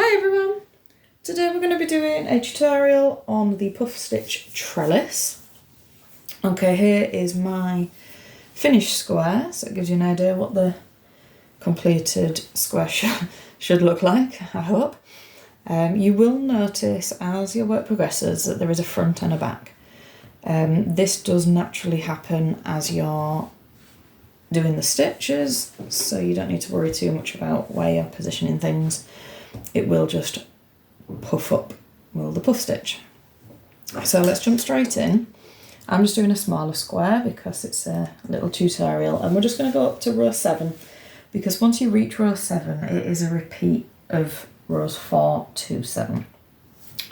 Hi everyone! Today we're going to be doing a tutorial on the puff stitch trellis. Okay, here is my finished square, so it gives you an idea what the completed square should look like, I hope. You will notice as your work progresses that there is a front and a back. This does naturally happen as you're doing the stitches, so you don't need to worry too much about where you're positioning things. It will just puff up with the puff stitch. So let's jump straight in. I'm just doing a smaller square because it's a little tutorial, and we're just going to go up to row 7 because once you reach row 7 it is a repeat of rows 4 to 7.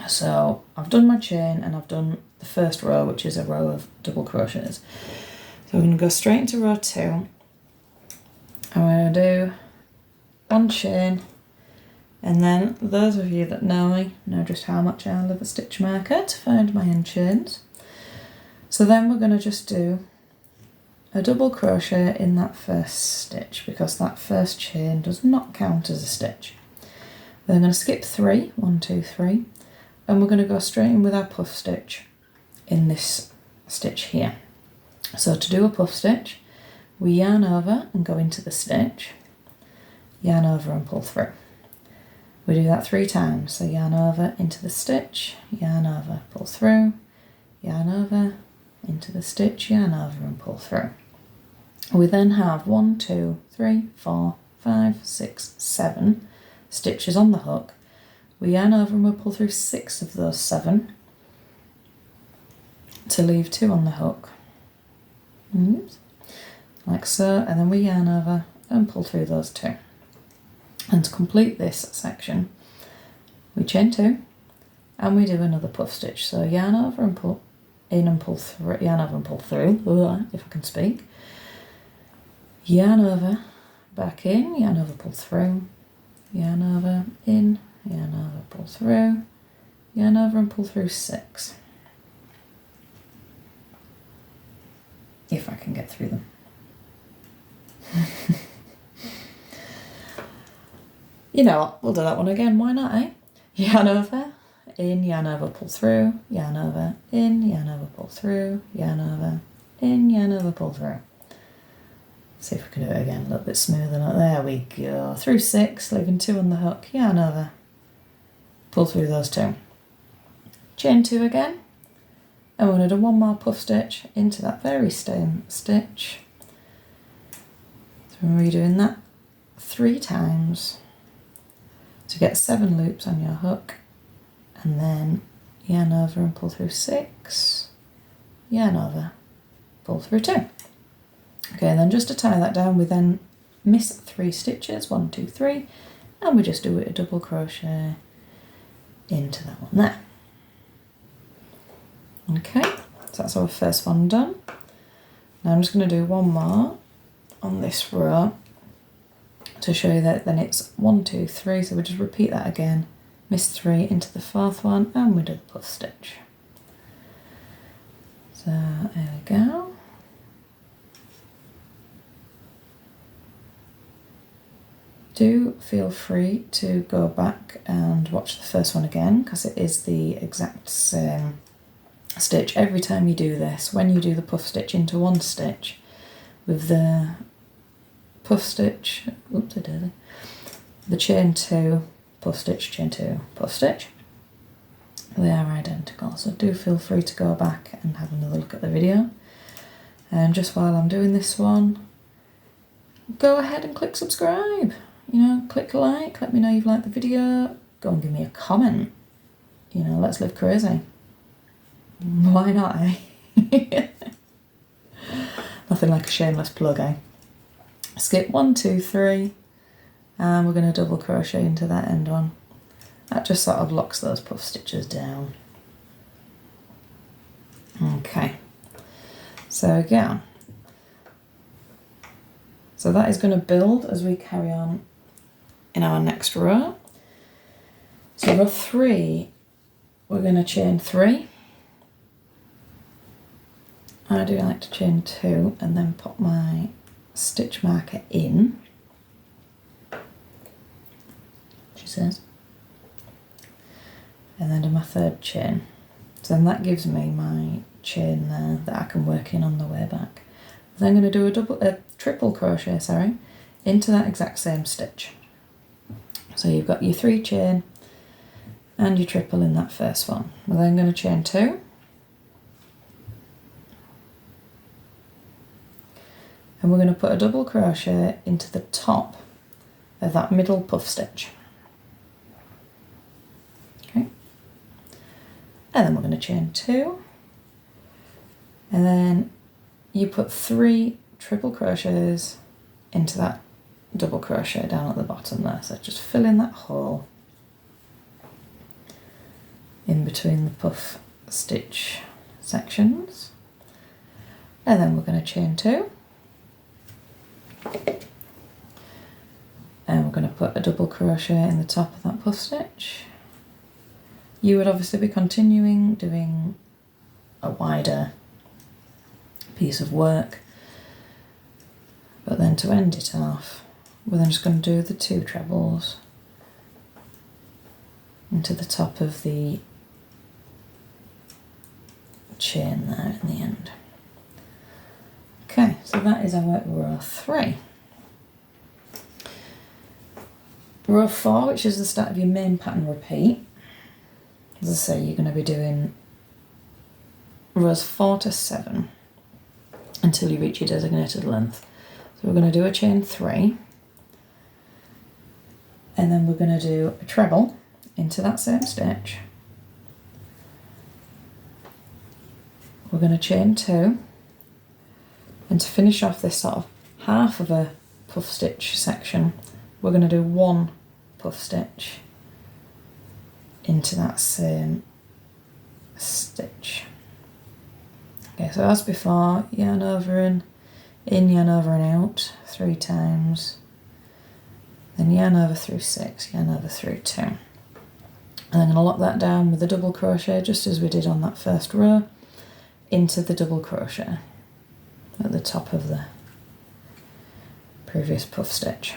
So I've done my chain and I've done the first row, which is a row of double crochets. So we're going to go straight into row 2. I'm going to do one chain, and then those of you that know me know just how much I love a stitch marker to find my end chains. So then we're going to just do a double crochet in that first stitch because that first chain does not count as a stitch. Then I'm going to skip 3, 1, 2, 3, and we're going to go straight in with our puff stitch in this stitch here. So to do a puff stitch, we yarn over and go into the stitch, yarn over and pull through. We do that 3 times, so yarn over into the stitch, yarn over, pull through, yarn over, into the stitch, yarn over and pull through. We then have 1, 2, 3, 4, 5, 6, 7 stitches on the hook. We yarn over and we'll pull through 6 of those 7 to leave 2 on the hook. Oops. Like so, and then we yarn over and pull through those 2. And to complete this section, we chain 2 and we do another puff stitch. So yarn over and pull in and pull through, yarn over and pull through, if I can speak. Yarn over, back in, yarn over, pull through, yarn over, in, yarn over, pull through, yarn over and pull through 6. If I can get through them. You know what, we'll do that one again, why not, eh? Yarn over, in, yarn over, pull through, yarn over, in, yarn over, pull through, yarn over, in, yarn over, pull through. See if we can do it again a little bit smoother. There we go. Through 6, leaving 2 on the hook, yarn over, pull through those 2. Chain 2 again, and we're going to do one more puff stitch into that very same stitch. So we're redoing that 3 times to get 7 loops on your hook, and then yarn over and pull through 6, yarn over, pull through 2. Okay, then just to tie that down, we then miss 3 stitches, 1, 2, 3, and we just do a double crochet into that one there. Okay, so that's our first one done. Now I'm just going to do one more on this row to show you that then it's 1, 2, 3, so we just repeat that again, miss 3 into the 4th one, and we do the puff stitch. So there we go. Do feel free to go back and watch the first one again because it is the exact same stitch every time you do this. When you do the puff stitch into one stitch with the puff stitch, oops I did it, the chain 2, puff stitch, chain 2, puff stitch, they are identical, so do feel free to go back and have another look at the video. And just while I'm doing this one, go ahead and click subscribe, you know, click like, let me know you've liked the video, go and give me a comment, you know, let's live crazy. Why not, eh? Nothing like a shameless plug, eh? Skip 1, 2, 3, and we're going to double crochet into that end one. That just sort of locks those puff stitches down. Okay, so again, so that is going to build as we carry on in our next row. So row 3, we're going to chain 3. I do like to chain 2 and then put my stitch marker in, she says. and then do my third chain. So then that gives me my chain there that I can work in on the way back. Then I'm going to do a triple crochet, into that exact same stitch. So you've got your 3 chain and your triple in that first one. We're then going to chain 2. And we're going to put a double crochet into the top of that middle puff stitch. Okay. And then we're going to chain 2. And then you put 3 triple crochets into that double crochet down at the bottom there. So just fill in that hole in between the puff stitch sections. And then we're going to chain 2. And we're going to put a double crochet in the top of that puff stitch. You would obviously be continuing doing a wider piece of work, but then to end it off, we're then just going to do the 2 trebles into the top of the chain there in the end. Okay, so that is our row 3. Row 4, which is the start of your main pattern repeat. As I say, you're going to be doing rows 4 to 7 until you reach your designated length. So we're going to do a chain 3, and then we're going to do a treble into that same stitch. We're going to chain 2, and to finish off this sort of half of a puff stitch section, we're going to do 1 puff stitch into that same stitch. Okay, so as before, yarn over and in, yarn over and out 3 times, then yarn over through 6, yarn over through 2. And I'm going to lock that down with a double crochet, just as we did on that first row, into the double crochet at the top of the previous puff stitch.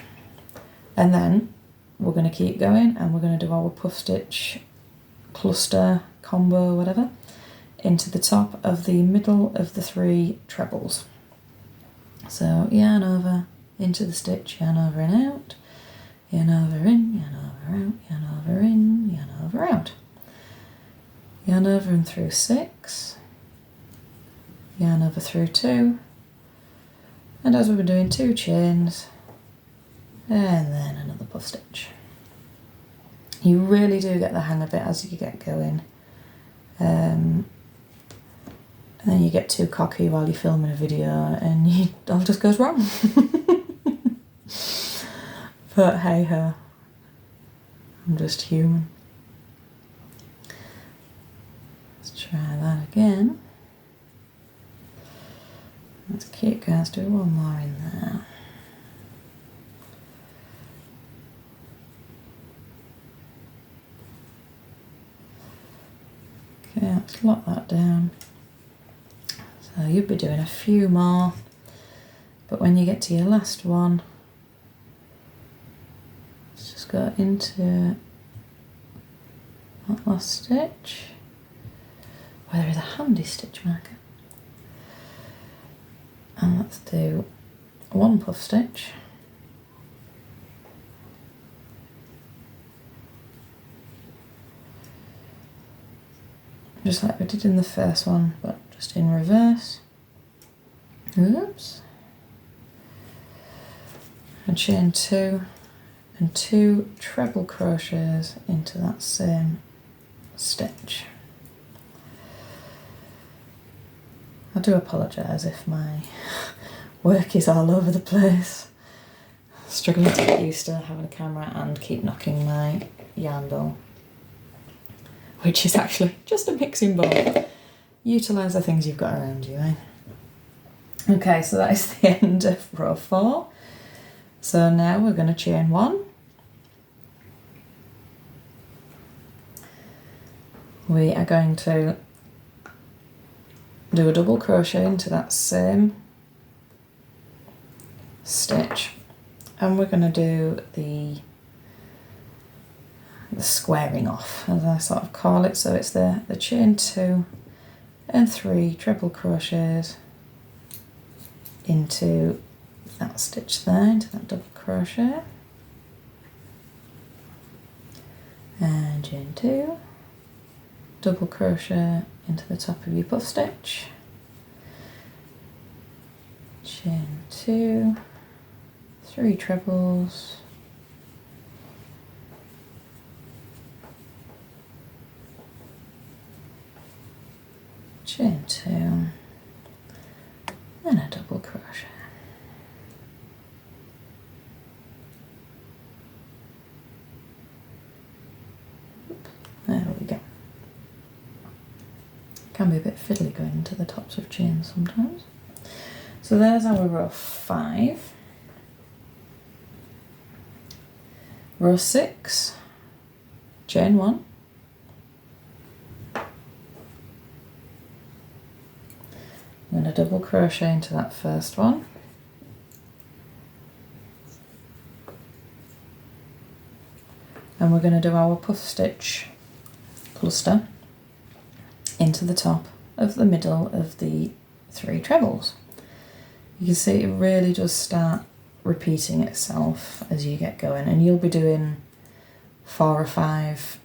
And then we're going to keep going, and we're going to do our puff stitch cluster, combo, whatever, into the top of the middle of the 3 trebles. So yarn over into the stitch, yarn over and out, yarn over in, yarn over out, yarn over in, yarn over out. Yarn over and through 6, yarn over through 2, and as we were doing 2 chains, and then another puff stitch. You really do get the hang of it as you get going. And then you get too cocky while you're filming a video and it all just goes wrong. But hey ho, I'm just human. Let's try that again. Let's keep going, let's do 1 more in there. Okay, let's lock that down. So you'll be doing a few more, but when you get to your last one, let's just go into that last stitch, where there is a handy stitch marker. And let's do 1 puff stitch. Just like we did in the first one, but just in reverse. Oops. And chain 2 and 2 treble crochets into that same stitch. I do apologise if my work is all over the place. Struggling to get used to having a camera and keep knocking my yarn bowl, which is actually just a mixing bowl. Utilise the things you've got around you, eh? Okay, so that is the end of row 4. So now we're going to chain 1. We are going to do a double crochet into that same stitch, and we're going to do the the squaring off, as I sort of call it. So it's the chain 2 and 3 treble crochets into that stitch there, into that double crochet, and chain 2, double crochet into the top of your puff stitch, chain 2, 3 trebles, chain 2, and a double crochet. There we go. Can be a bit fiddly going into the tops of chains sometimes. So there's our row 5. Row 6, chain 1. I'm going to double crochet into that first one. And we're going to do our puff stitch cluster into the top of the middle of the 3 trebles. You can see it really does start repeating itself as you get going, and you'll be doing 4 or 5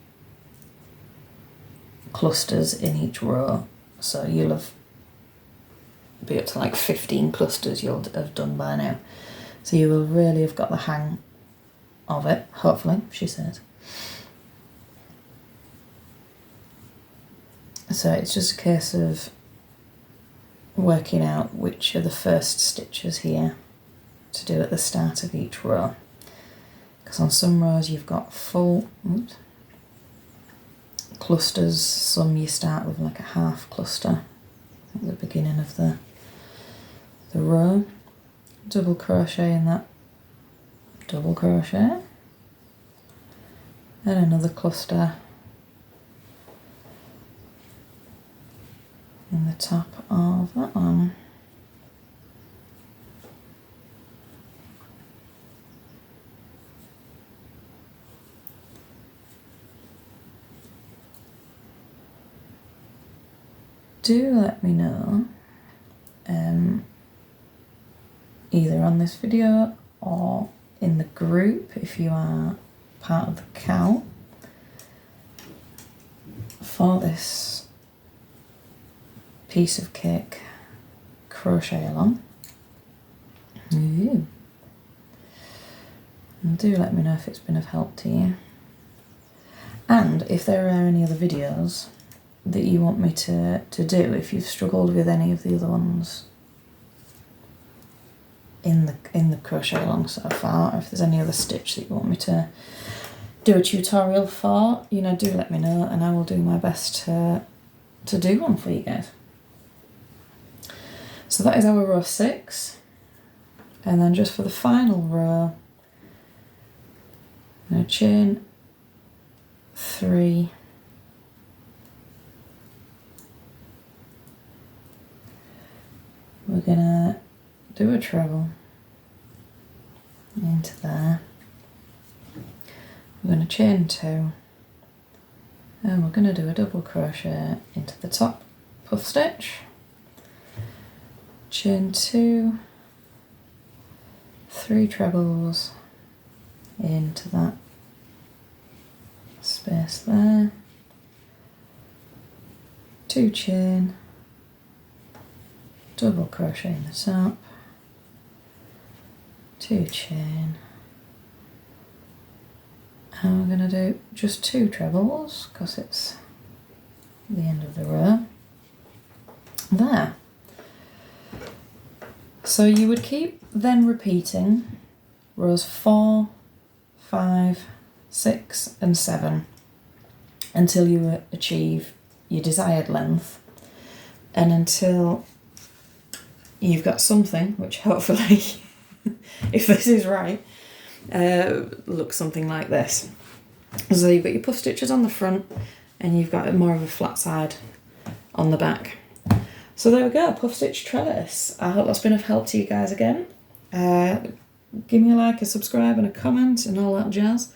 clusters in each row, so you'll be up to like 15 clusters you'll have done by now. So you will really have got the hang of it, hopefully, she says. So it's just a case of working out which are the first stitches here to do at the start of each row. Because on some rows you've got full clusters, some you start with like a half cluster at the beginning of the row. Double crochet in that double crochet, and another cluster in the top of that one. Do let me know either on this video or in the group if you are part of the cow for this piece of cake crochet along. Ooh. And do let me know if it's been of help to you, and if there are any other videos that you want me to do, if you've struggled with any of the other ones in the crochet along so far, or if there's any other stitch that you want me to do a tutorial for, you know, do let me know and I will do my best to do one for you guys. So that is our row 6, and then just for the final row, I'm going to chain 3, we're going to do a treble into there, we're going to chain 2, and we're going to do a double crochet into the top puff stitch, chain 2, 3 trebles into that space there, 2 chain, double crochet in the top, 2 chain, and we're going to do just 2 trebles because it's the end of the row. There. So you would keep then repeating rows 4, 5, 6 and 7 until you achieve your desired length, and until you've got something which hopefully, if this is right, looks something like this. So you've got your puff stitches on the front and you've got more of a flat side on the back. So there we go, puff stitch trellis. I hope that's been of help to you guys again. Give me a like, a subscribe and a comment and all that jazz.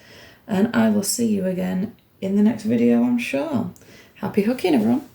and I will see you again in the next video, I'm sure. Happy hooking, everyone.